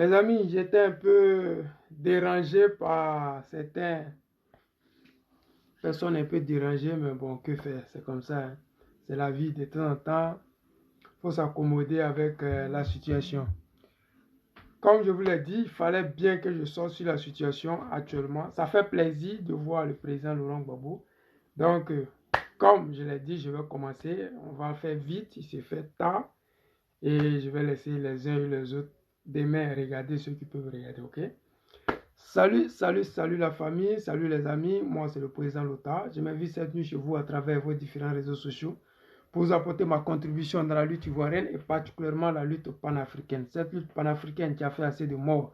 Les amis, j'étais un peu dérangé par certaines personnes un peu dérangées, mais bon, que faire, c'est comme ça, hein. C'est la vie, de temps en temps, il faut s'accommoder avec la situation. Comme je vous l'ai dit, il fallait bien que je sorte sur la situation actuellement. Ça fait plaisir de voir le président Laurent Gbagbo. Donc, comme je l'ai dit, je vais commencer. On va faire vite, il s'est fait tard. Et je vais laisser les uns et les autres demain regarder ceux qui peuvent regarder, ok? Salut, salut, salut la famille, salut les amis. Moi, c'est le président Lota. Je m'invite cette nuit chez vous à travers vos différents réseaux sociaux pour vous apporter ma contribution dans la lutte ivoirienne et particulièrement la lutte panafricaine. Cette lutte panafricaine qui a fait assez de morts,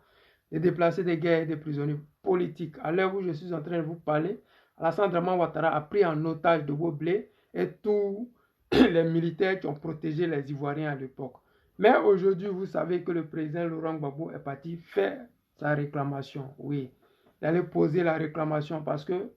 des déplacés de guerre et des prisonniers politiques. À l'heure où je suis en train de vous parler, Alassane Draman Ouattara a pris en otage de Woblé et tous les militaires qui ont protégé les Ivoiriens à l'époque. Mais aujourd'hui, vous savez que le président Laurent Gbagbo est parti faire sa réclamation. Oui, il allait poser la réclamation parce que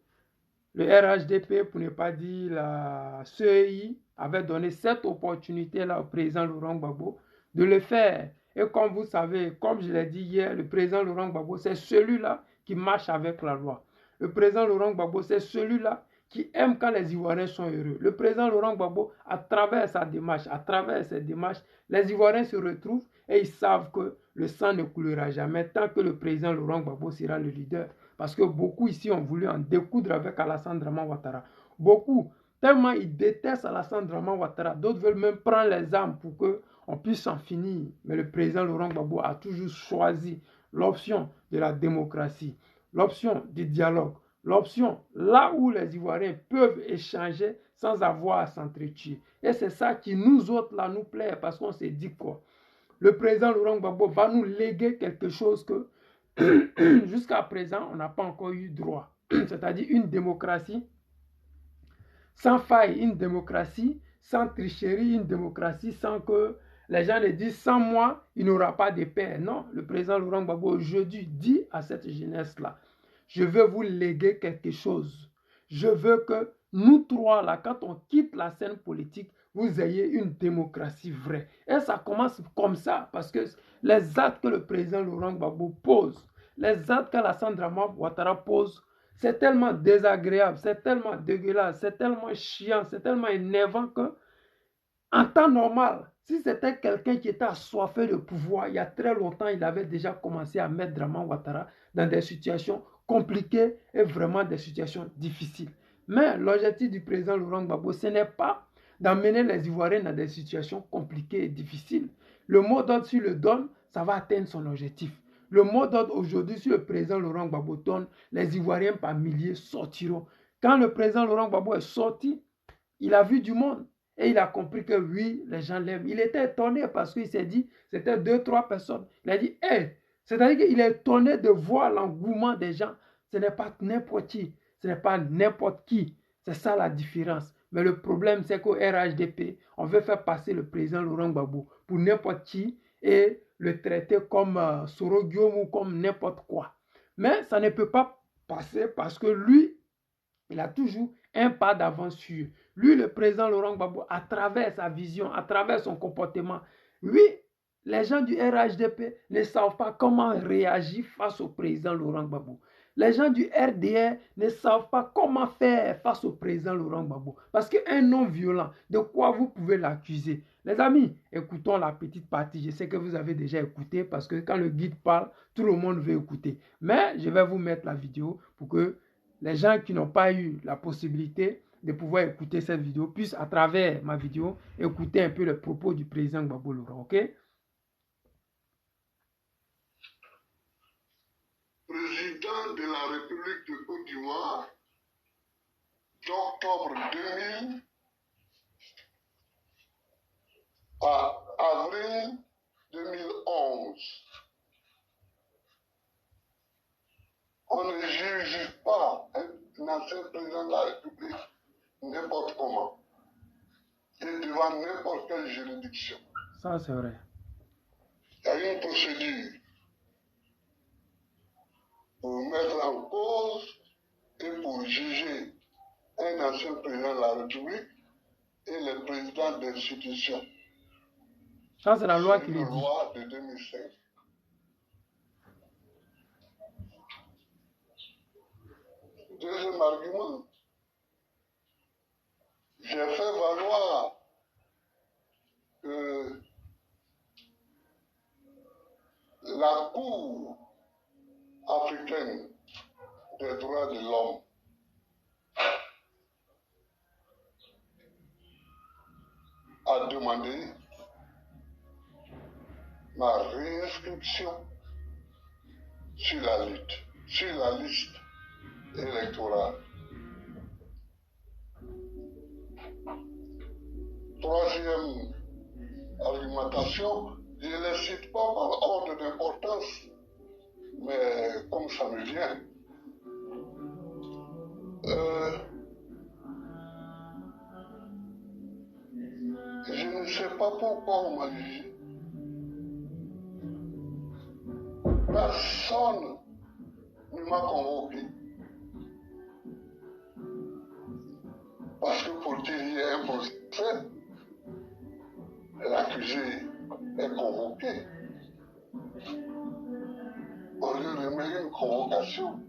le RHDP, pour ne pas dire la CEI, avait donné cette opportunité-là au président Laurent Gbagbo de le faire. Et comme vous savez, comme je l'ai dit hier, le président Laurent Gbagbo, c'est celui-là qui marche avec la loi. Le président Laurent Gbagbo, c'est celui-là qui aime quand les Ivoiriens sont heureux. Le président Laurent Gbagbo, à travers sa démarche, à travers cette démarche, les Ivoiriens se retrouvent et ils savent que le sang ne coulera jamais tant que le président Laurent Gbagbo sera le leader. Parce que beaucoup ici ont voulu en découdre avec Alassane Draman Ouattara. Beaucoup, tellement ils détestent Alassane Draman Ouattara. D'autres veulent même prendre les armes pour qu'on puisse en finir. Mais le président Laurent Gbagbo a toujours choisi l'option de la démocratie, l'option du dialogue, l'option là où les Ivoiriens peuvent échanger sans avoir à s'entretuer. Et c'est ça qui nous autres là nous plaît parce qu'on s'est dit quoi? Le président Laurent Gbagbo va nous léguer quelque chose que jusqu'à présent, on n'a pas encore eu droit. C'est-à-dire une démocratie sans faille, une démocratie sans tricherie, une démocratie sans que les gens ne disent sans moi, il n'y aura pas de paix. Non, le président Laurent Gbagbo aujourd'hui dit à cette jeunesse-là, je veux vous léguer quelque chose. Je veux que nous trois, là, quand on quitte la scène politique, vous ayez une démocratie vraie. Et ça commence comme ça, parce que les actes que le président Laurent Gbagbo pose, les actes qu'Alassane Draman Ouattara pose, c'est tellement désagréable, c'est tellement dégueulasse, c'est tellement chiant, c'est tellement énervant que, en temps normal, si c'était quelqu'un qui était assoiffé de pouvoir, il y a très longtemps, il avait déjà commencé à mettre Draman Ouattara dans des situations compliquées et vraiment des situations difficiles. Mais l'objectif du président Laurent Gbagbo, ce n'est pas d'amener les Ivoiriens dans des situations compliquées et difficiles. Le mot d'ordre, s'il le donne, ça va atteindre son objectif. Le mot d'ordre aujourd'hui, si le président Laurent Gbagbo donne, les Ivoiriens par milliers sortiront. Quand le président Laurent Gbagbo est sorti, il a vu du monde. Et il a compris que oui, les gens l'aiment. Il était étonné parce qu'il s'est dit, c'était 2-3 personnes. Il a dit, hé, c'est-à-dire qu'il est étonné de voir l'engouement des gens. Ce n'est pas n'importe qui, ce n'est pas n'importe qui. C'est ça la différence. Mais le problème, c'est qu'au RHDP, on veut faire passer le président Laurent Gbagbo pour n'importe qui et le traiter comme Soro Guillaume ou comme n'importe quoi. Mais ça ne peut pas passer parce que lui, il a toujours un pas d'avance sur lui, le président Laurent Gbagbo, à travers sa vision, à travers son comportement. Oui, les gens du RHDP ne savent pas comment réagir face au président Laurent Gbagbo. Les gens du RDR ne savent pas comment faire face au président Laurent Gbagbo. Parce qu'un non-violent, de quoi vous pouvez l'accuser? Les amis, écoutons la petite partie. Je sais que vous avez déjà écouté parce que quand le guide parle, tout le monde veut écouter. Mais je vais vous mettre la vidéo pour que les gens qui n'ont pas eu la possibilité de pouvoir écouter cette vidéo puissent, à travers ma vidéo, écouter un peu les propos du président Gbagbo Laurent, ok? Président de la République de Côte d'Ivoire, d'octobre 2000 à avril 2011. On ne juge pas un ancien président de la République n'importe comment et devant n'importe quelle juridiction. Ça, c'est vrai. Il y a une procédure pour mettre en cause et pour juger un ancien président de la République et les présidents d'institutions. Ça, c'est la loi qui C'est le une dit. loi de 2005. Deuxième argument, j'ai fait valoir que la Cour africaine des droits de l'homme a demandé ma réinscription sur la liste électorale. Troisième argumentation, je ne les cite pas par ordre d'importance, mais comme ça me vient. Je ne sais pas pourquoi on m'a jugé. Personne ne m'a convoqué. Parce que pour qu'il y ait un procès, l'accusé est convoqué. On lui remet une convocation.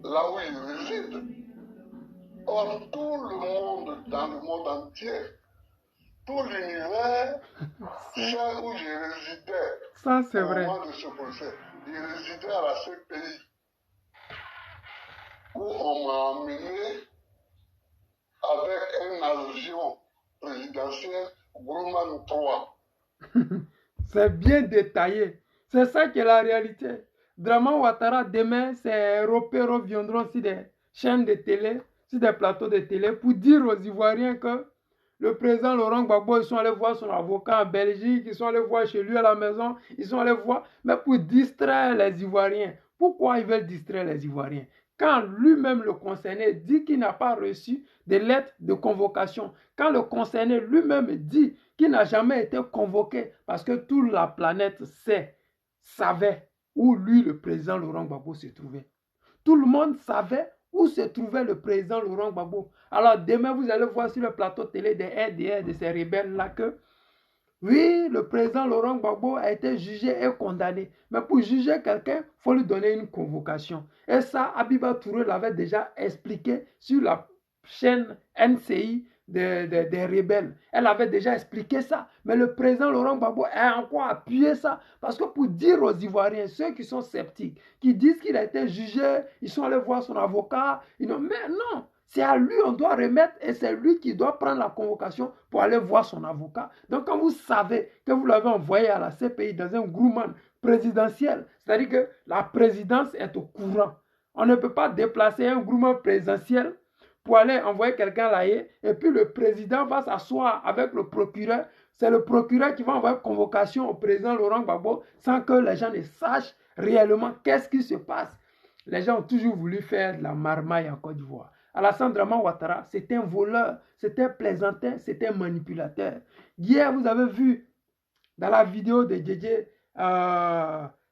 Là où il réside. Or, tout le monde, dans le monde entier, tout l'univers, c'est où je résidais. Ça, c'est vrai. Au moment de ce procès, je résidais à la CPI, où on m'a emmené avec un avion présidentiel Grumman 3. C'est bien détaillé. C'est ça qui est la réalité. Draman Ouattara, demain, ces Européens viendront sur des chaînes de télé, sur des plateaux de télé, pour dire aux Ivoiriens que le président Laurent Gbagbo, ils sont allés voir son avocat en Belgique, ils sont allés voir chez lui à la maison, ils sont allés voir, mais pour distraire les Ivoiriens. Pourquoi ils veulent distraire les Ivoiriens? Quand lui-même, le concerné, dit qu'il n'a pas reçu de lettre de convocation, quand le concerné lui-même dit qu'il n'a jamais été convoqué, parce que toute la planète savait où lui, le président Laurent Gbagbo, se trouvait. Tout le monde savait où se trouvait le président Laurent Gbagbo. Alors demain, vous allez voir sur le plateau télé des RDR, de ces rebelles-là, que oui, le président Laurent Gbagbo a été jugé et condamné. Mais pour juger quelqu'un, il faut lui donner une convocation. Et ça, Abiba Touré l'avait déjà expliqué sur la chaîne NCI des rebelles. Elle avait déjà expliqué ça. Mais le président Laurent Gbagbo a encore appuyé ça. Parce que pour dire aux Ivoiriens, ceux qui sont sceptiques, qui disent qu'il a été jugé, ils sont allés voir son avocat, mais non, c'est à lui on doit remettre et c'est lui qui doit prendre la convocation pour aller voir son avocat. Donc quand vous savez que vous l'avez envoyé à la CPI dans un Grumman présidentiel, c'est-à-dire que la présidence est au courant. On ne peut pas déplacer un Grumman présidentiel pour aller envoyer quelqu'un là et puis le président va s'asseoir avec le procureur. C'est le procureur qui va envoyer convocation au président Laurent Gbagbo sans que les gens ne sachent réellement qu'est-ce qui se passe. Les gens ont toujours voulu faire de la marmaille en Côte d'Ivoire. Alassane Draman Ouattara, c'était un voleur, c'était un plaisantin, c'était un manipulateur. Hier, vous avez vu dans la vidéo de Djedje,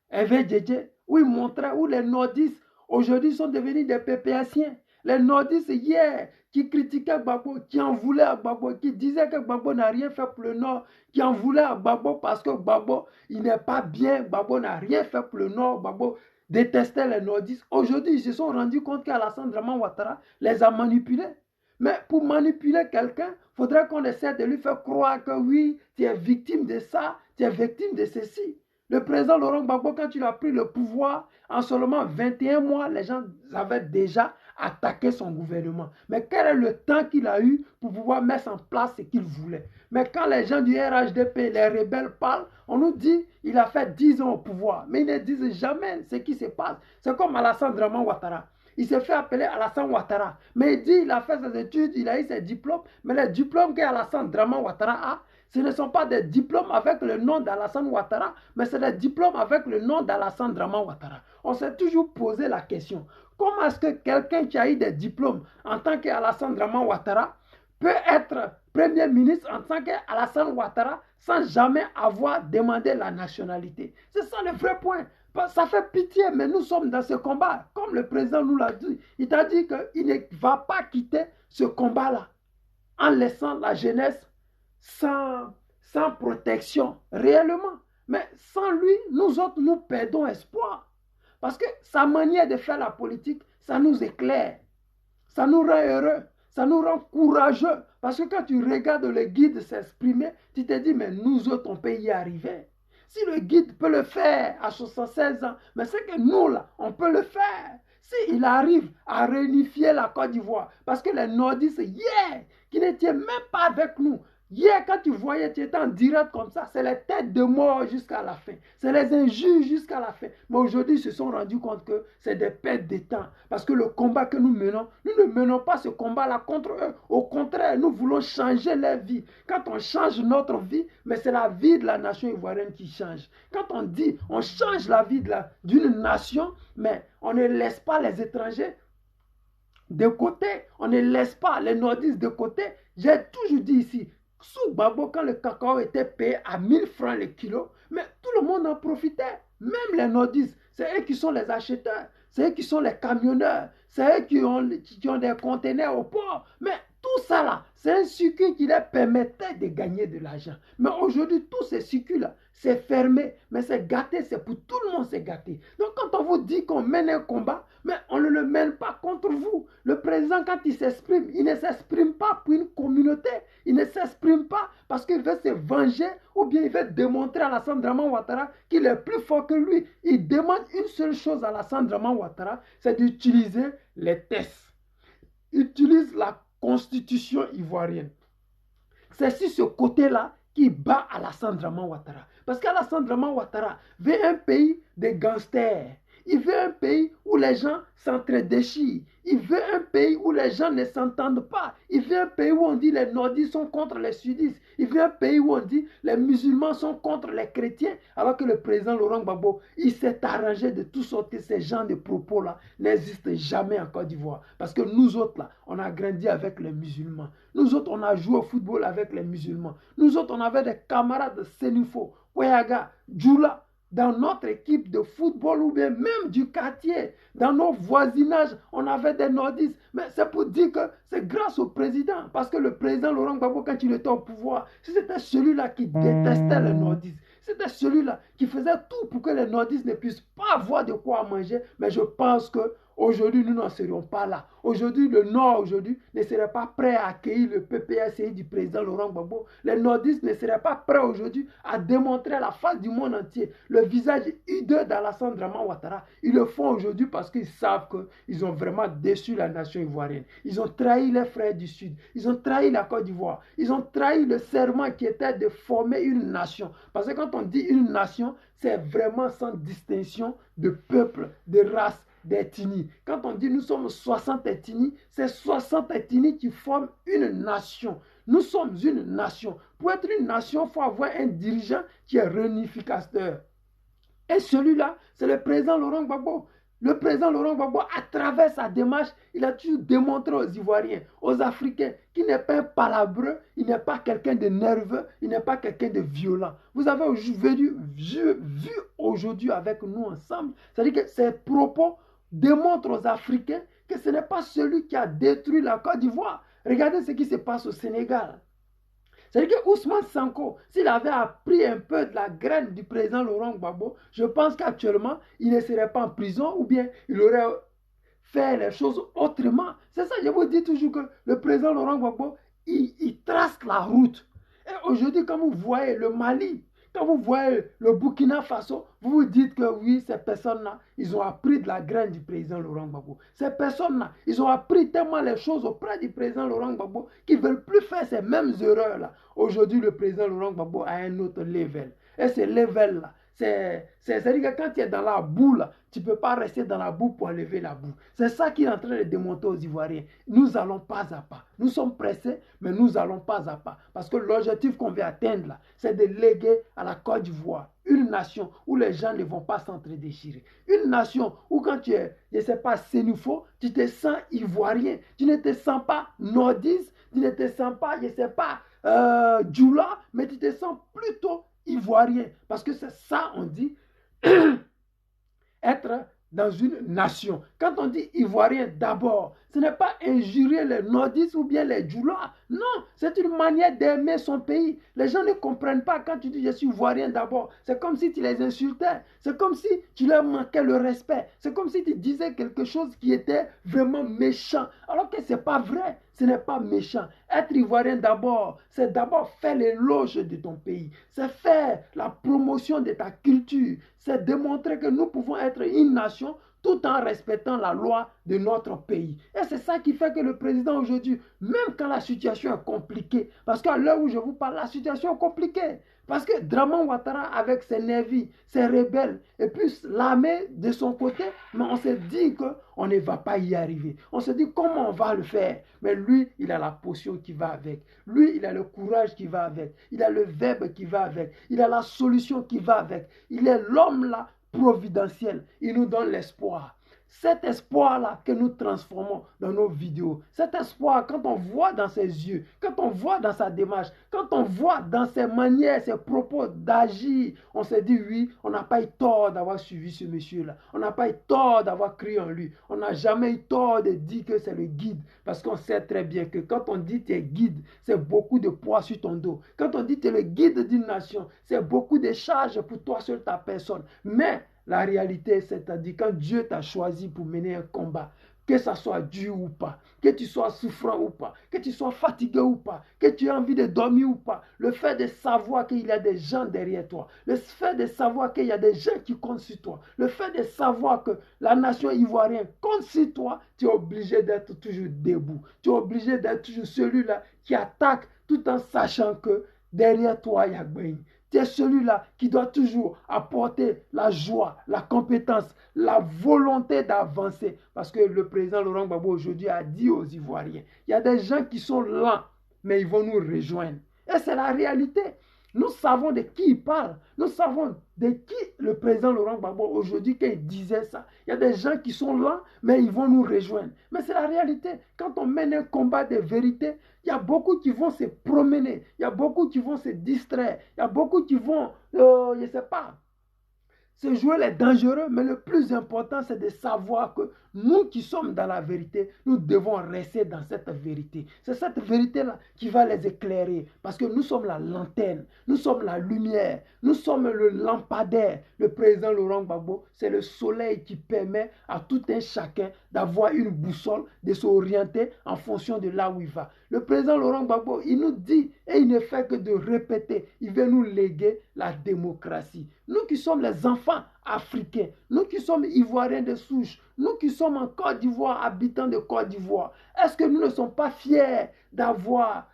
Hervé Djedje, où il montrait où les nordistes aujourd'hui sont devenus des PPSiens. Les nordistes hier qui critiquaient Gbagbo, qui en voulaient à Gbagbo, qui disaient que Gbagbo n'a rien fait pour le Nord, qui en voulaient à Gbagbo parce que Gbagbo, il n'est pas bien, Gbagbo n'a rien fait pour le Nord, Gbagbo détestaient les nordistes. Aujourd'hui, ils se sont rendus compte qu'Alassane Draman Ouattara les a manipulés. Mais pour manipuler quelqu'un, il faudrait qu'on essaie de lui faire croire que oui, tu es victime de ça, tu es victime de ceci. Le président Laurent Gbagbo, quand il a pris le pouvoir, en seulement 21 mois, les gens avaient déjà attaqué son gouvernement. Mais quel est le temps qu'il a eu pour pouvoir mettre en place ce qu'il voulait? Mais quand les gens du RHDP, les rebelles parlent, on nous dit qu'il a fait 10 ans au pouvoir. Mais ils ne disent jamais ce qui se passe. C'est comme Alassane Draman Ouattara. Il s'est fait appeler Alassane Ouattara. Mais il dit qu'il a fait ses études, il a eu ses diplômes. Mais les diplômes qu'Alassane Draman Ouattara a, ce ne sont pas des diplômes avec le nom d'Alassane Ouattara, mais c'est des diplômes avec le nom d'Alassane Draman Ouattara. On s'est toujours posé la question, comment est-ce que quelqu'un qui a eu des diplômes en tant qu'Alassane Draman Ouattara peut être Premier ministre en tant qu'Alassane Ouattara sans jamais avoir demandé la nationalité? C'est ça le vrai point. Ça fait pitié, mais nous sommes dans ce combat. Comme le président nous l'a dit, il t'a dit qu'il ne va pas quitter ce combat-là en laissant la jeunesse sans protection, réellement. Mais sans lui, nous autres, nous perdons espoir. Parce que sa manière de faire la politique, ça nous éclaire. Ça nous rend heureux. Ça nous rend courageux. Parce que quand tu regardes le guide s'exprimer, tu te dis, mais nous autres, on peut y arriver. Si le guide peut le faire à 76 ans, mais c'est que nous, là, on peut le faire. S'il arrive à réunifier la Côte d'Ivoire, parce que les nordistes, hier, qui n'étaient même pas avec nous, hier, quand tu voyais, tu étais en direct comme ça, c'est les têtes de mort jusqu'à la fin. C'est les injures jusqu'à la fin. Mais aujourd'hui, ils se sont rendus compte que c'est des pertes de temps. Parce que le combat que nous menons, nous ne menons pas ce combat-là contre eux. Au contraire, nous voulons changer leur vie. Quand on change notre vie, mais c'est la vie de la nation ivoirienne qui change. Quand on dit on change la vie d'une nation, mais on ne laisse pas les étrangers de côté. On ne laisse pas les nordistes de côté. J'ai toujours dit ici, sous Gbagbo, quand le cacao était payé à 1000 francs le kilo, mais tout le monde en profitait. Même les nordistes, c'est eux qui sont les acheteurs, c'est eux qui sont les camionneurs, c'est eux qui ont des conteneurs au port. Mais tout ça là, c'est un circuit qui leur permettait de gagner de l'argent. Mais aujourd'hui, tous ces circuits-là, c'est fermé, mais c'est gâté, c'est pour tout le monde, c'est gâté. Donc quand on vous dit qu'on mène un combat, mais on ne le mène pas contre vous. Le président, quand il s'exprime, il ne s'exprime pas pour une communauté. Il ne s'exprime pas parce qu'il veut se venger ou bien il veut démontrer à Alassane Draman Ouattara qu'il est plus fort que lui. Il demande une seule chose à Alassane Draman Ouattara, c'est d'utiliser les tests. Utilise la constitution ivoirienne. C'est sur ce côté-là qui bat Alassane Draman Ouattara. Parce qu'Alassane Draman Ouattara veut un pays de gangsters. Il veut un pays où les gens s'entre-déchirent. Il veut un pays où les gens ne s'entendent pas. Il veut un pays où on dit les nordistes sont contre les sudistes. Il veut un pays où on dit les musulmans sont contre les chrétiens. Alors que le président Laurent Gbagbo, il s'est arrangé de tout sortir. Ces genres de propos-là n'existent jamais en Côte d'Ivoire. Parce que nous autres, là, on a grandi avec les musulmans. Nous autres, on a joué au football avec les musulmans. Nous autres, on avait des camarades de Sénufo, Ouéaga, Djoula, dans notre équipe de football ou bien même du quartier, dans nos voisinages, on avait des nordistes. Mais c'est pour dire que c'est grâce au président. Parce que le président Laurent Gbagbo, quand il était au pouvoir, c'était celui-là qui détestait les nordistes. C'était celui-là qui faisait tout pour que les nordistes ne puissent pas avoir de quoi manger. Mais je pense que aujourd'hui, nous n'en serions pas là. Aujourd'hui, le Nord aujourd'hui ne serait pas prêt à accueillir le PPSI du président Laurent Gbagbo. Les nordistes ne seraient pas prêts aujourd'hui à démontrer à la face du monde entier le visage hideux d'Alassane Draman Ouattara. Ils le font aujourd'hui parce qu'ils savent qu'ils ont vraiment déçu la nation ivoirienne. Ils ont trahi les frères du Sud. Ils ont trahi la Côte d'Ivoire. Ils ont trahi le serment qui était de former une nation. Parce que quand on dit une nation, c'est vraiment sans distinction de peuple, de race, d'ethnie. Quand on dit nous sommes 60 ethnies, c'est 60 ethnies qui forment une nation. Nous sommes une nation. Pour être une nation, il faut avoir un dirigeant qui est réunificateur. Et celui-là, c'est le président Laurent Gbagbo. Le président Laurent Gbagbo, à travers sa démarche, il a toujours démontré aux Ivoiriens, aux Africains, qu'il n'est pas un palabreux, il n'est pas quelqu'un de nerveux, il n'est pas quelqu'un de violent. Vous avez vu aujourd'hui avec nous ensemble, c'est-à-dire que ses propos démontrent aux Africains que ce n'est pas celui qui a détruit la Côte d'Ivoire. Regardez ce qui se passe au Sénégal. C'est-à-dire que Ousmane Sanko, s'il avait appris un peu de la graine du président Laurent Gbagbo, je pense qu'actuellement, il ne serait pas en prison ou bien il aurait fait les choses autrement. C'est ça, je vous dis toujours que le président Laurent Gbagbo, il trace la route. Et aujourd'hui, quand vous voyez le Mali, quand vous voyez le Burkina Faso, vous vous dites que oui, ces personnes-là, ils ont appris de la graine du président Laurent Gbagbo. Ces personnes-là, ils ont appris tellement les choses auprès du président Laurent Gbagbo qu'ils ne veulent plus faire ces mêmes erreurs-là. Aujourd'hui, le président Laurent Gbagbo a un autre level. Et ce level-là, c'est-à-dire que quand tu es dans la boue, là, tu ne peux pas rester dans la boue pour enlever la boue. C'est ça qu'il est en train de démontrer aux Ivoiriens. Nous allons pas à pas. Nous sommes pressés, mais nous allons pas à pas. Parce que l'objectif qu'on veut atteindre, là, c'est de léguer à la Côte d'Ivoire une nation où les gens ne vont pas s'entre-déchirer. Une nation où quand tu es, je ne sais pas, sénufo, tu te sens ivoirien. Tu ne te sens pas nordiste, tu ne te sens pas, je ne sais pas, djoula, mais tu te sens plutôt ivoirien. Parce que c'est ça, on dit, être dans une nation. Quand on dit ivoirien d'abord, ce n'est pas injurier les nordistes ou bien les djoulas. Non, C'est une manière d'aimer son pays. Les gens ne comprennent pas quand tu dis je suis ivoirien d'abord. C'est comme si tu les insultais. C'est comme si tu leur manquais le respect. C'est comme si tu disais quelque chose qui était vraiment méchant. Alors que ce n'est pas vrai. Ce n'est pas méchant. Être ivoirien d'abord, c'est d'abord faire l'éloge de ton pays. C'est faire la promotion de ta culture. C'est démontrer que nous pouvons être une nation tout en respectant la loi de notre pays. Et c'est ça qui fait que le président aujourd'hui, même quand la situation est compliquée, parce qu'à l'heure où je vous parle, la situation est compliquée. Parce que Draman Ouattara, avec ses nervis, ses rebelles, et puis l'armée de son côté, mais on s'est dit qu'on ne va pas y arriver. On se dit comment on va le faire. Mais lui, il a la potion qui va avec. Lui, il a le courage qui va avec. Il a le verbe qui va avec. Il a la solution qui va avec. Il est l'homme là providentiel. Il nous donne l'espoir. Cet espoir-là que nous transformons dans nos vidéos, cet espoir, quand on voit dans ses yeux, quand on voit dans sa démarche, quand on voit dans ses manières, ses propos d'agir, on se dit oui, on n'a pas eu tort d'avoir suivi ce monsieur-là. On n'a pas eu tort d'avoir cru en lui. On n'a jamais eu tort de dire que c'est le guide. Parce qu'on sait très bien que quand on dit tu es guide, c'est beaucoup de poids sur ton dos. Quand on dit tu es le guide d'une nation, c'est beaucoup de charges pour toi sur ta personne. Mais la réalité, c'est-à-dire quand Dieu t'a choisi pour mener un combat, que ça soit dur ou pas, que tu sois souffrant ou pas, que tu sois fatigué ou pas, que tu aies envie de dormir ou pas, le fait de savoir qu'il y a des gens derrière toi, le fait de savoir qu'il y a des gens qui comptent sur toi, le fait de savoir que la nation ivoirienne compte sur toi, tu es obligé d'être toujours debout. Tu es obligé d'être toujours celui-là qui attaque tout en sachant que derrière toi, il y a Gbagbo. Tu es celui-là qui doit toujours apporter la joie, la compétence, la volonté d'avancer. Parce que le président Laurent Gbagbo aujourd'hui a dit aux Ivoiriens, il y a des gens qui sont lents, mais ils vont nous rejoindre. Et c'est la réalité. Nous savons de qui il parle. Nous savons de qui le président Laurent Gbagbo aujourd'hui quand il disait ça. Il y a des gens qui sont là, mais ils vont nous rejoindre. Mais c'est la réalité. Quand on mène un combat de vérité, il y a beaucoup qui vont se promener. Il y a beaucoup qui vont se distraire. Il y a beaucoup qui vont, je ne sais pas, se jouer les dangereux, mais le plus important, c'est de savoir que nous qui sommes dans la vérité, nous devons rester dans cette vérité. C'est cette vérité-là qui va les éclairer, parce que nous sommes la lanterne, nous sommes la lumière, nous sommes le lampadaire. Le président Laurent Gbagbo, c'est le soleil qui permet à tout un chacun d'avoir une boussole, de s'orienter en fonction de là où il va. Le président Laurent Gbagbo, il nous dit, et il ne fait que de répéter, il veut nous léguer la démocratie. Nous qui sommes les enfants africains, nous qui sommes ivoiriens de souche, nous qui sommes en Côte d'Ivoire, habitants de Côte d'Ivoire, est-ce que nous ne sommes pas fiers d'avoir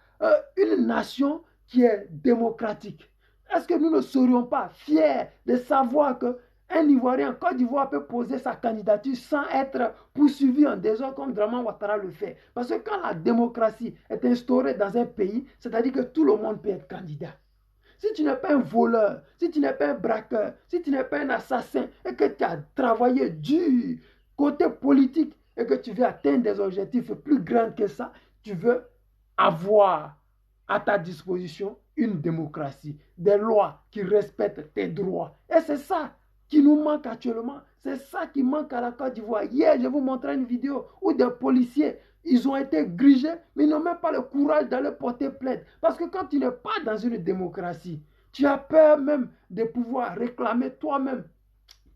une nation qui est démocratique? Est-ce que nous ne serions pas fiers de savoir que un Ivoirien en Côte d'Ivoire peut poser sa candidature sans être poursuivi en désordre comme Draman Ouattara le fait? Parce que quand la démocratie est instaurée dans un pays, c'est-à-dire que tout le monde peut être candidat. Si tu n'es pas un voleur, si tu n'es pas un braqueur, si tu n'es pas un assassin et que tu as travaillé dur côté politique et que tu veux atteindre des objectifs plus grands que ça, tu veux avoir à ta disposition une démocratie, des lois qui respectent tes droits. Et c'est ça qui nous manque actuellement. C'est ça qui manque à la Côte d'Ivoire. Hier, je vous montrais une vidéo où des policiers, ils ont été grigés, mais ils n'ont même pas le courage d'aller porter plainte. Parce que quand tu n'es pas dans une démocratie, tu as peur même de pouvoir réclamer toi-même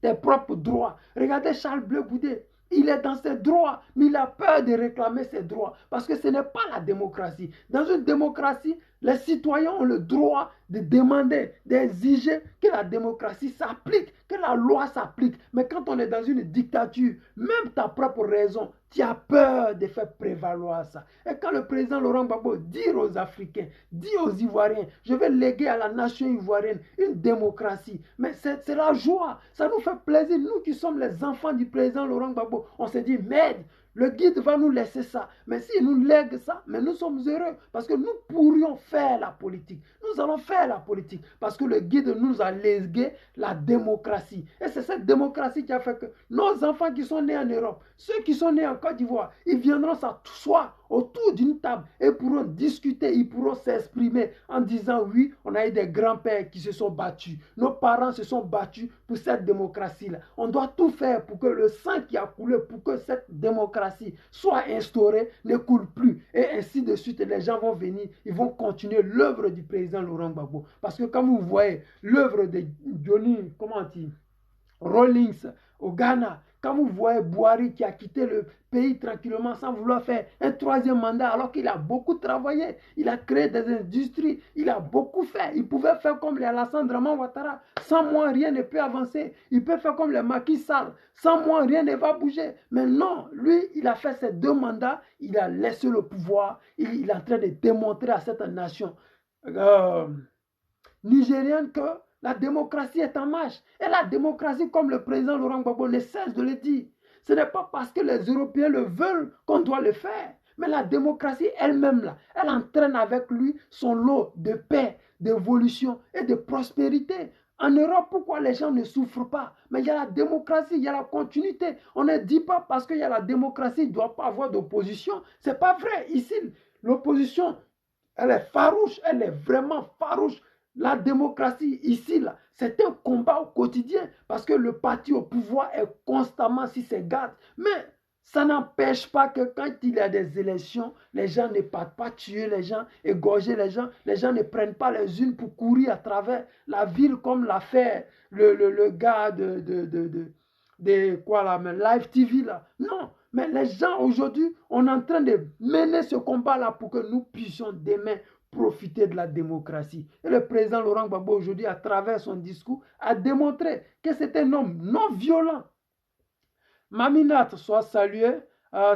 tes propres droits. Regardez Charles Blé Goudé. Il est dans ses droits, mais il a peur de réclamer ses droits. Parce que ce n'est pas la démocratie. Dans une démocratie, les citoyens ont le droit de demander, d'exiger que la démocratie s'applique, que la loi s'applique. Mais quand on est dans une dictature, même ta propre raison, tu as peur de faire prévaloir ça. Et quand le président Laurent Gbagbo dit aux Africains, dit aux Ivoiriens, je vais léguer à la nation ivoirienne une démocratie, mais c'est la joie, ça nous fait plaisir. Nous qui sommes les enfants du président Laurent Gbagbo, on se dit, merde, le guide va nous laisser ça. Mais s'il nous lègue ça, mais nous sommes heureux. Parce que nous pourrions faire la politique. Nous allons faire la politique. Parce que le guide nous a légué la démocratie. Et c'est cette démocratie qui a fait que nos enfants qui sont nés en Europe, ceux qui sont nés en Côte d'Ivoire, ils viendront s'asseoir autour d'une table et pourront discuter, ils pourront s'exprimer en disant oui, on a eu des grands-pères qui se sont battus, nos parents se sont battus pour cette démocratie-là. On doit tout faire pour que le sang qui a coulé, pour que cette démocratie soit instaurée, ne coule plus. Et ainsi de suite, les gens vont venir, ils vont continuer l'œuvre du président Laurent Gbagbo. Parce que quand vous voyez l'œuvre de Johnny, comment on dit, Rawlings au Ghana, quand vous voyez Buhari qui a quitté le pays tranquillement sans vouloir faire un troisième mandat alors qu'il a beaucoup travaillé, il a créé des industries, il a beaucoup fait. Il pouvait faire comme les Alassane Draman Ouattara, sans moi rien ne peut avancer. Il peut faire comme les Macky Sall, sans moi rien ne va bouger. Mais non, lui, il a fait ses 2 mandats, il a laissé le pouvoir, il est en train de démontrer à cette nation nigérienne que la démocratie est en marche. Et la démocratie, comme le président Laurent Gbagbo ne cesse de le dire, ce n'est pas parce que les Européens le veulent qu'on doit le faire. Mais la démocratie elle-même, là, elle entraîne avec lui son lot de paix, d'évolution et de prospérité. En Europe, pourquoi les gens ne souffrent pas? Mais il y a la démocratie, il y a la continuité. On ne dit pas parce qu'il y a la démocratie, il ne doit pas avoir d'opposition. Ce n'est pas vrai. Ici, l'opposition, elle est farouche, elle est vraiment farouche. La démocratie ici, là, c'est un combat au quotidien parce que le parti au pouvoir est constamment sur ses gardes. Mais ça n'empêche pas que quand il y a des élections, les gens ne partent pas tuer les gens, égorger les gens ne prennent pas les unes pour courir à travers la ville comme l'a fait le gars de quoi là, mais Live TV là. Non, mais les gens aujourd'hui, on est en train de mener ce combat-là pour que nous puissions demain profiter de la démocratie. Et le président Laurent Gbagbo aujourd'hui, à travers son discours, a démontré que c'est un homme non violent. Maminat, soit salué.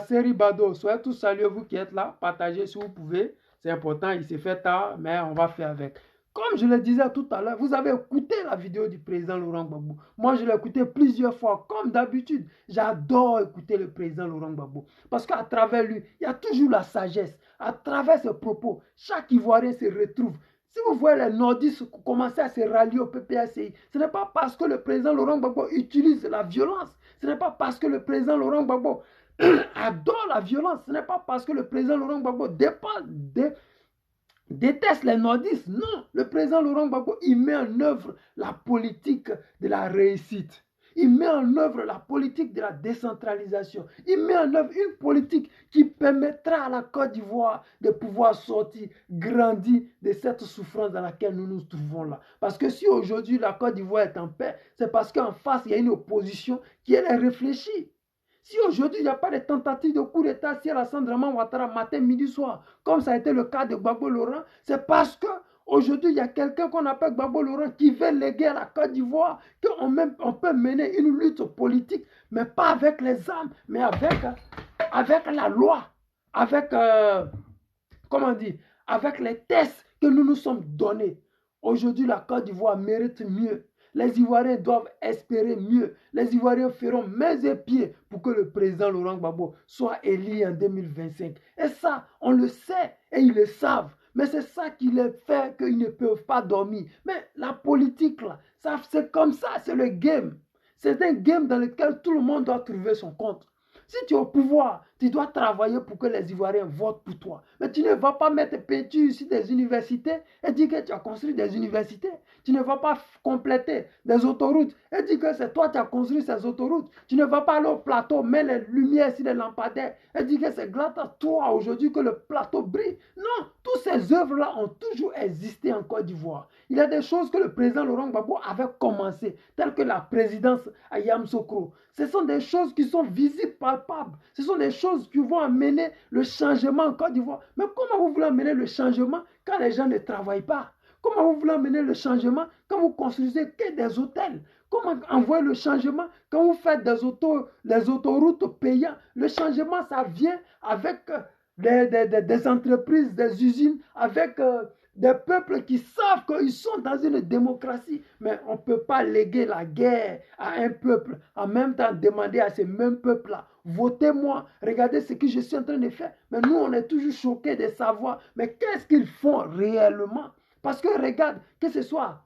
Seri Bado, soyez tous salués, vous qui êtes là. Partagez si vous pouvez. C'est important, il s'est fait tard, mais on va faire avec. Comme je le disais tout à l'heure, vous avez écouté la vidéo du président Laurent Gbagbo. Moi, je l'ai écouté plusieurs fois, comme d'habitude. J'adore écouter le président Laurent Gbagbo. Parce qu'à travers lui, il y a toujours la sagesse. À travers ses propos, chaque Ivoirien se retrouve. Si vous voyez les nordistes commencer à se rallier au PPACI, ce n'est pas parce que le président Laurent Gbagbo utilise la violence. Ce n'est pas parce que le président Laurent Gbagbo adore la violence. Ce n'est pas parce que le président Laurent Gbagbo déteste les nordistes. Non, le président Laurent Gbagbo, il met en œuvre la politique de la réussite. Il met en œuvre la politique de la décentralisation. Il met en œuvre une politique qui permettra à la Côte d'Ivoire de pouvoir sortir, grandir de cette souffrance dans laquelle nous nous trouvons là. Parce que si aujourd'hui la Côte d'Ivoire est en paix, c'est parce qu'en face, il y a une opposition qui est réfléchie. Si aujourd'hui, il n'y a pas de tentative de coup d'État si Alassane Draman Ouattara matin, midi, soir, comme ça a été le cas de Gbagbo Laurent, c'est parce que aujourd'hui, il y a quelqu'un qu'on appelle Gbagbo Laurent qui veut léguer à la Côte d'Ivoire, qu'on peut mener une lutte politique, mais pas avec les armes, mais avec la loi, avec, comment dire, avec les tests que nous nous sommes donnés. Aujourd'hui, la Côte d'Ivoire mérite mieux. Les Ivoiriens doivent espérer mieux. Les Ivoiriens feront mains et pieds pour que le président Laurent Gbagbo soit élu en 2025. Et ça, on le sait et ils le savent. Mais c'est ça qui les fait qu'ils ne peuvent pas dormir. Mais la politique, là, c'est comme ça, c'est le game. C'est un game dans lequel tout le monde doit trouver son compte. Si tu es au pouvoir, tu dois travailler pour que les Ivoiriens votent pour toi. Mais tu ne vas pas mettre peinture sur des universités et dire que tu as construit des universités. Tu ne vas pas compléter des autoroutes et dire que c'est toi qui as construit ces autoroutes. Tu ne vas pas aller au plateau, mettre les lumières sur les lampadaires et dire que c'est grâce à toi aujourd'hui que le plateau brille. Non, toutes ces œuvres-là ont toujours existé en Côte d'Ivoire. Il y a des choses que le président Laurent Gbagbo avait commencé, telles que la présidence à Yamoussoukro. Ce sont des choses qui sont visibles, palpables. Ce sont des choses qui vont amener le changement en Côte d'Ivoire. Mais comment vous voulez amener le changement quand les gens ne travaillent pas? Comment vous voulez amener le changement quand vous construisez que des hôtels? Comment envoyer le changement quand vous faites les autoroutes payantes? Le changement, ça vient avec des entreprises, des usines, avec des peuples qui savent qu'ils sont dans une démocratie. Mais on ne peut pas léguer la guerre à un peuple, en même temps demander à ces mêmes peuples-là, votez-moi, regardez ce que je suis en train de faire. Mais nous, on est toujours choqués de savoir, mais qu'est-ce qu'ils font réellement? Parce que regarde, que ce soit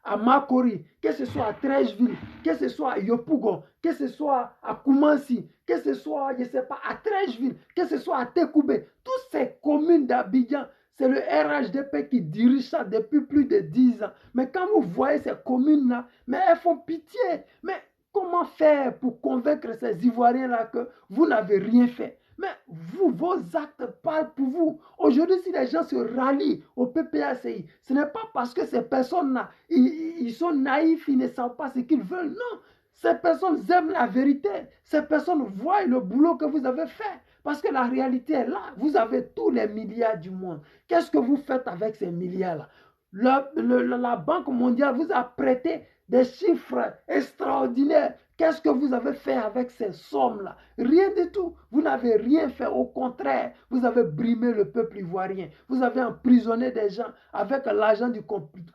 à Makori, que ce soit à Trècheville, que ce soit à Yopougon, que ce soit à Koumansi, que ce soit, je ne sais pas, à Trècheville, que ce soit à Tekoubé, toutes ces communes d'Abidjan, c'est le RHDP qui dirige ça depuis plus de 10 ans. Mais quand vous voyez ces communes-là, mais elles font pitié. Mais comment faire pour convaincre ces Ivoiriens-là que vous n'avez rien fait? Mais vous, vos actes parlent pour vous. Aujourd'hui, si les gens se rallient au PPACI, ce n'est pas parce que ces personnes-là, ils sont naïfs, ils ne savent pas ce qu'ils veulent. Non, ces personnes aiment la vérité. Ces personnes voient le boulot que vous avez fait. Parce que la réalité est là. Vous avez tous les milliards du monde. Qu'est-ce que vous faites avec ces milliards-là? La Banque mondiale vous a prêté des chiffres extraordinaires. Qu'est-ce que vous avez fait avec ces sommes-là? Rien du tout. Vous n'avez rien fait. Au contraire, vous avez brimé le peuple ivoirien. Vous avez emprisonné des gens avec l'argent du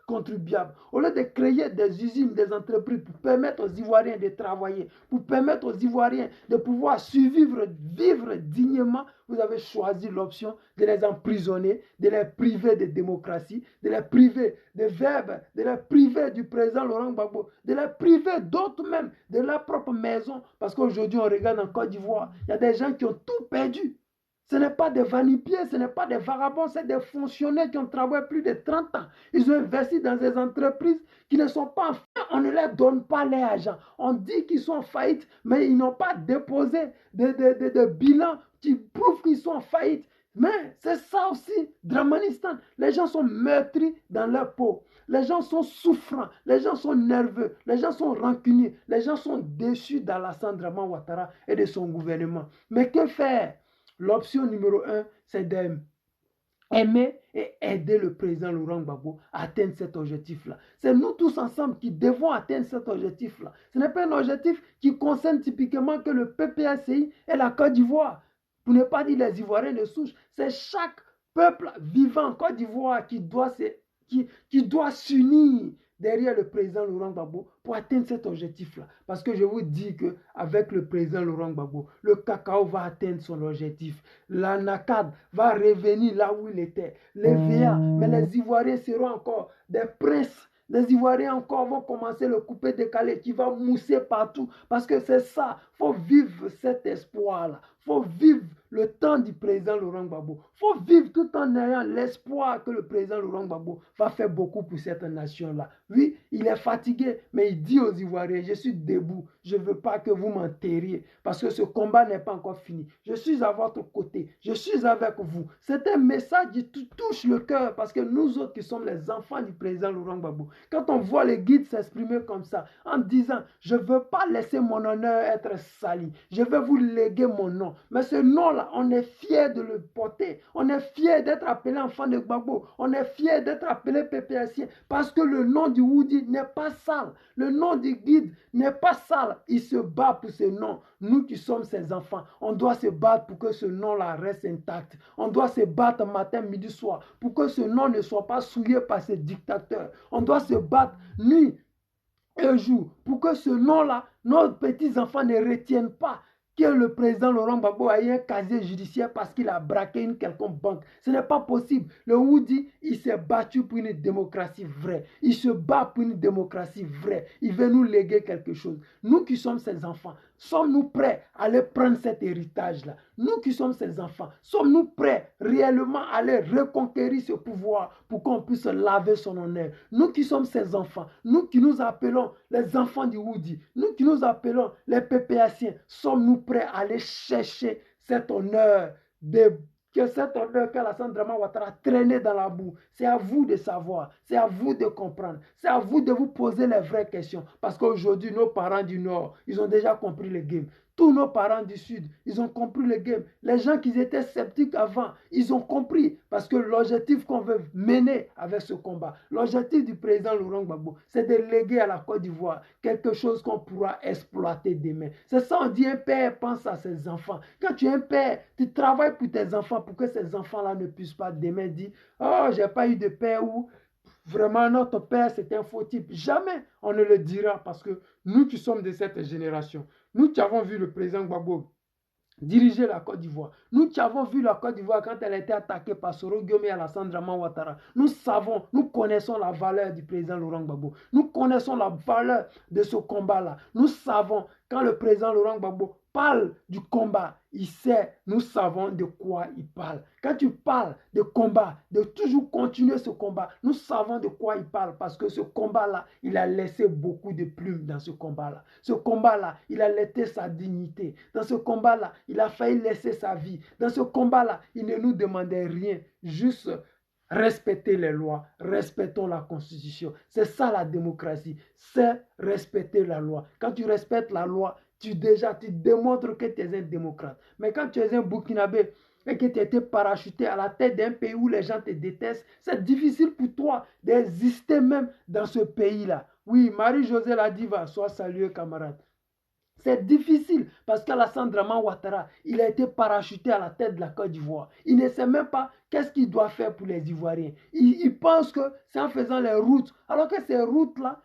contribuable. Au lieu de créer des usines, des entreprises pour permettre aux Ivoiriens de travailler, pour permettre aux Ivoiriens de pouvoir survivre, vivre dignement, vous avez choisi l'option de les emprisonner, de les priver de démocratie, de les priver de verbes, de les priver du président Laurent Gbagbo, de les priver d'autres même, de leur propre maison. Parce qu'aujourd'hui, on regarde en Côte d'Ivoire, il y a des gens qui ont tout perdu. Ce n'est pas des vanipiers, ce n'est pas des vagabonds, c'est des fonctionnaires qui ont travaillé plus de 30 ans. Ils ont investi dans des entreprises qui ne sont pas en faillite. On ne leur donne pas l'argent. On dit qu'ils sont en faillite, mais ils n'ont pas déposé de bilan qui prouve qu'ils sont en faillite. Mais c'est ça aussi, Dramanistan. Les gens sont meurtris dans leur peau. Les gens sont souffrants. Les gens sont nerveux. Les gens sont rancuniers. Les gens sont déçus d'Alassane Draman Ouattara et de son gouvernement. Mais que faire? L'option numéro 1, c'est d'aimer et aider le président Laurent Gbagbo à atteindre cet objectif-là. C'est nous tous ensemble qui devons atteindre cet objectif-là. Ce n'est pas un objectif qui concerne typiquement que le PPACI et la Côte d'Ivoire. Pour ne pas dire les Ivoiriens de souche, c'est chaque peuple vivant en Côte d'Ivoire qui doit s'unir derrière le président Laurent Gbagbo pour atteindre cet objectif-là. Parce que je vous dis qu'avec le président Laurent Gbagbo, le cacao va atteindre son objectif. La NACAD va revenir là où il était. Les VA, mais les Ivoiriens seront encore des princes. Les Ivoiriens encore vont commencer le coupé décalé qui va mousser partout. Parce que c'est ça. Il faut vivre cet espoir-là. Il faut vivre le temps du président Laurent Gbagbo. Il faut vivre tout en ayant l'espoir que le président Laurent Gbagbo va faire beaucoup pour cette nation-là. Oui, il est fatigué, mais il dit aux Ivoiriens, je suis debout. Je ne veux pas que vous m'enterriez parce que ce combat n'est pas encore fini. Je suis à votre côté. Je suis avec vous. C'est un message qui touche le cœur parce que nous autres qui sommes les enfants du président Laurent Gbagbo, quand on voit les guides s'exprimer comme ça, en disant, je ne veux pas laisser mon honneur être sali. Je vais vous léguer mon nom. Mais ce nom-là, on est fiers de le porter. On est fiers d'être appelé enfant de Gbagbo. On est fiers d'être appelé PPACien parce que le nom du Woody n'est pas sale. Le nom du guide n'est pas sale. Il se bat pour ce nom. Nous qui sommes ses enfants, on doit se battre pour que ce nom-là reste intact. On doit se battre matin, midi, soir pour que ce nom ne soit pas souillé par ces dictateurs. On doit se battre nuit et jour pour que ce nom-là, nos petits-enfants ne retiennent pas que le président Laurent Gbagbo a eu un casier judiciaire parce qu'il a braqué une quelconque banque. Ce n'est pas possible. Le Woody, il s'est battu pour une démocratie vraie. Il se bat pour une démocratie vraie. Il veut nous léguer quelque chose. Nous qui sommes ses enfants, sommes-nous prêts à aller prendre cet héritage-là? Nous qui sommes ses enfants, sommes-nous prêts réellement à aller reconquérir ce pouvoir pour qu'on puisse laver son honneur? Nous qui sommes ses enfants, nous qui nous appelons les enfants du Woody, nous qui nous appelons les PPAciens, sommes-nous prêts à aller chercher cet honneur qu'Alassane Draman Ouattara a traîné dans la boue? C'est à vous de savoir, c'est à vous de comprendre, c'est à vous de vous poser les vraies questions. Parce qu'aujourd'hui, nos parents du Nord, ils ont déjà compris le game. Tous nos parents du Sud, ils ont compris le game. Les gens qui étaient sceptiques avant, ils ont compris. Parce que l'objectif qu'on veut mener avec ce combat, l'objectif du président Laurent Gbagbo, c'est de léguer à la Côte d'Ivoire quelque chose qu'on pourra exploiter demain. C'est ça, on dit un père pense à ses enfants. Quand tu es un père, tu travailles pour tes enfants pour que ces enfants-là ne puissent pas demain dire « Oh, j'ai pas eu de père » ou vraiment notre père c'est un faux type. Jamais on ne le dira parce que nous qui sommes de cette génération, nous qui avons vu le président Gbagbo diriger la Côte d'Ivoire. Nous qui avons vu la Côte d'Ivoire quand elle a été attaquée par Soro Guillaume et Alassane Draman Ouattara. Nous savons, nous connaissons la valeur du président Laurent Gbagbo. Nous connaissons la valeur de ce combat-là. Nous savons quand le président Laurent Gbagbo parle du combat, il sait, nous savons de quoi il parle. Quand tu parles de combat, de toujours continuer ce combat, nous savons de quoi il parle parce que ce combat-là, il a laissé beaucoup de plumes dans ce combat-là. Ce combat-là, il a laissé sa dignité. Dans ce combat-là, il a failli laisser sa vie. Dans ce combat-là, il ne nous demandait rien, juste respecter les lois, respectons la Constitution. C'est ça la démocratie, c'est respecter la loi. Quand tu respectes la loi, tu démontres que tu es un démocrate. Mais quand tu es un Burkinabé et que tu as été parachuté à la tête d'un pays où les gens te détestent, c'est difficile pour toi d'exister même dans ce pays-là. Oui, Marie-Josée Ladiva, sois salué, camarade. C'est difficile parce qu'Alassane Draman Ouattara, il a été parachuté à la tête de la Côte d'Ivoire. Il ne sait même pas qu'est-ce qu'il doit faire pour les Ivoiriens. Il pense que c'est en faisant les routes, alors que ces routes-là,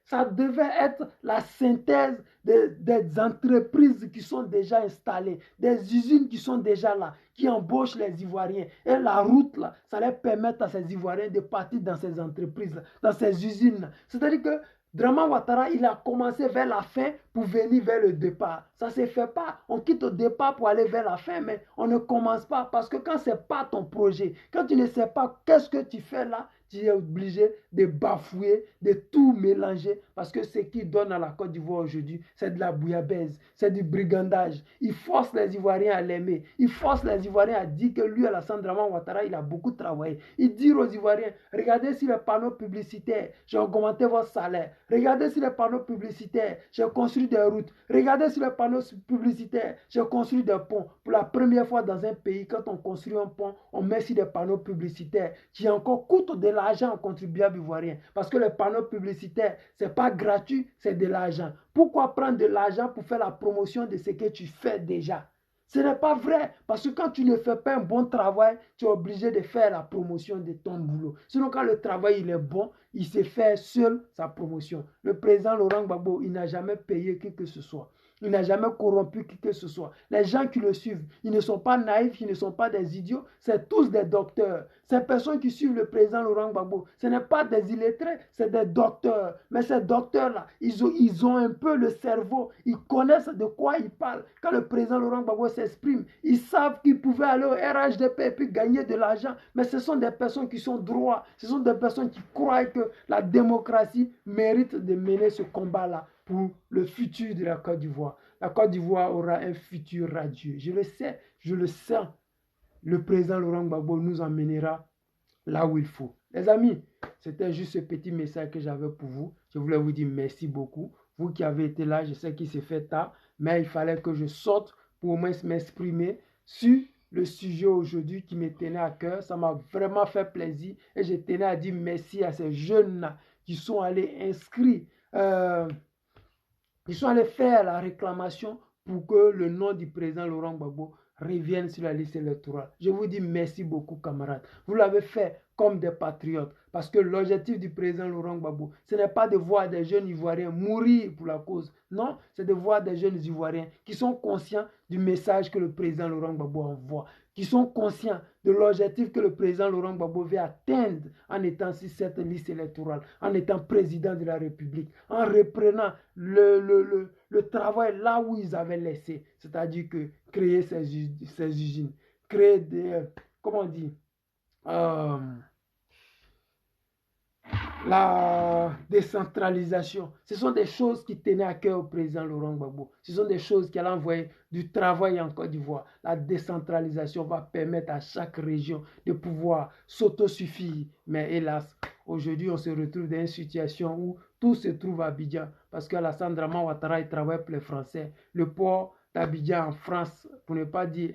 ça devait être la synthèse des entreprises qui sont déjà installées, des usines qui sont déjà là, qui embauchent les Ivoiriens. Et la route, là, ça allait permettre à ces Ivoiriens de partir dans ces entreprises, dans ces usines. C'est-à-dire que Draman Ouattara, il a commencé vers la fin pour venir vers le départ. Ça ne se fait pas. On quitte au départ pour aller vers la fin, mais on ne commence pas parce que quand ce n'est pas ton projet, quand tu ne sais pas qu'est-ce que tu fais là, tu es obligé de bafouer, de tout mélanger parce que ce qui donne à la Côte d'Ivoire aujourd'hui, c'est de la bouillabaisse, c'est du brigandage. Il force les Ivoiriens à l'aimer. Il force les Ivoiriens à dire que lui, Alassane Draman Ouattara, il a beaucoup travaillé. Il dit aux Ivoiriens, regardez sur les panneaux publicitaires, j'ai augmenté votre salaire. Regardez sur les panneaux publicitaires, j'ai construit des routes. Regardez sur les panneaux publicitaires, j'ai construit des ponts. Pour la première fois dans un pays, quand on construit un pont, on met sur des panneaux publicitaires qui encore coûtent de l'argent aux contribuables ivoiriens. Parce que les panneaux publicitaires, ce n'est pas gratuit, c'est de l'argent. Pourquoi prendre de l'argent pour faire la promotion de ce que tu fais déjà? Ce n'est pas vrai, parce que quand tu ne fais pas un bon travail, tu es obligé de faire la promotion de ton boulot. Sinon, quand le travail il est bon, il sait faire seul sa promotion. Le président Laurent Gbagbo, il n'a jamais payé qui que ce soit. Il n'a jamais corrompu qui que ce soit. Les gens qui le suivent, ils ne sont pas naïfs, ils ne sont pas des idiots, c'est tous des docteurs. Ces personnes qui suivent le président Laurent Gbagbo, ce n'est pas des illettrés, c'est des docteurs. Mais ces docteurs-là, ils ont un peu le cerveau, ils connaissent de quoi ils parlent. Quand le président Laurent Gbagbo s'exprime, ils savent qu'ils pouvaient aller au RHDP et puis gagner de l'argent. Mais ce sont des personnes qui sont droits, ce sont des personnes qui croient que la démocratie mérite de mener ce combat-là pour le futur de la Côte d'Ivoire. La Côte d'Ivoire aura un futur radieux. Je le sais, je le sens. Le président Laurent Gbagbo nous emmènera là où il faut. Les amis, c'était juste ce petit message que j'avais pour vous. Je voulais vous dire merci beaucoup. Vous qui avez été là, je sais qu'il s'est fait tard, mais il fallait que je sorte pour au moins m'exprimer sur le sujet aujourd'hui qui me tenait à cœur. Ça m'a vraiment fait plaisir et je tenais à dire merci à ces jeunes-là qui sont allés inscrire. Ils sont allés faire la réclamation pour que le nom du président Laurent Gbagbo revienne sur la liste électorale. Je vous dis merci beaucoup, camarades. Vous l'avez fait comme des patriotes. Parce que l'objectif du président Laurent Gbagbo, ce n'est pas de voir des jeunes Ivoiriens mourir pour la cause. Non, c'est de voir des jeunes Ivoiriens qui sont conscients du message que le président Laurent Gbagbo envoie, qui sont conscients de l'objectif que le président Laurent Gbagbo veut atteindre en étant sur cette liste électorale, en étant président de la République, en reprenant le travail là où ils avaient laissé, c'est-à-dire que créer ces usines, créer des, comment on dit, la décentralisation. Ce sont des choses qui tenaient à cœur au président Laurent Gbagbo. Ce sont des choses qui allaient envoyer du travail en Côte d'Ivoire. La décentralisation va permettre à chaque région de pouvoir s'autosuffire. Mais hélas, aujourd'hui, on se retrouve dans une situation où tout se trouve à Abidjan. Parce qu'Alassane Draman Ouattara, il travaille pour les Français. Le port d'Abidjan en France, pour ne pas dire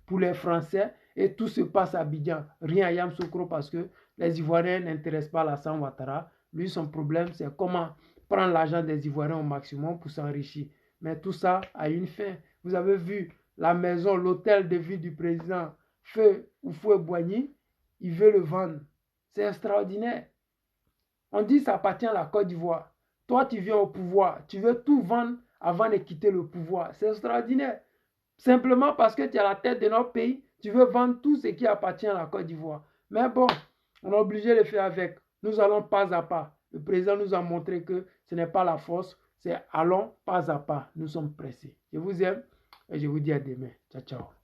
pour les Français, et tout se passe à Abidjan. Rien à Yamoussoukro parce que les Ivoiriens n'intéressent pas Alassane Ouattara. Lui, son problème, c'est comment prendre l'argent des Ivoiriens au maximum pour s'enrichir. Mais tout ça a une fin. Vous avez vu la maison, l'hôtel de vie du président Feu Houphouët-Boigny, il veut le vendre. C'est extraordinaire. On dit que ça appartient à la Côte d'Ivoire. Toi, tu viens au pouvoir. Tu veux tout vendre avant de quitter le pouvoir. C'est extraordinaire. Simplement parce que tu es à la tête de notre pays, tu veux vendre tout ce qui appartient à la Côte d'Ivoire. Mais bon, on est obligé de le faire avec. Nous allons pas à pas. Le président nous a montré que ce n'est pas la force, c'est allons pas à pas. Nous sommes pressés. Je vous aime et je vous dis à demain. Ciao, ciao.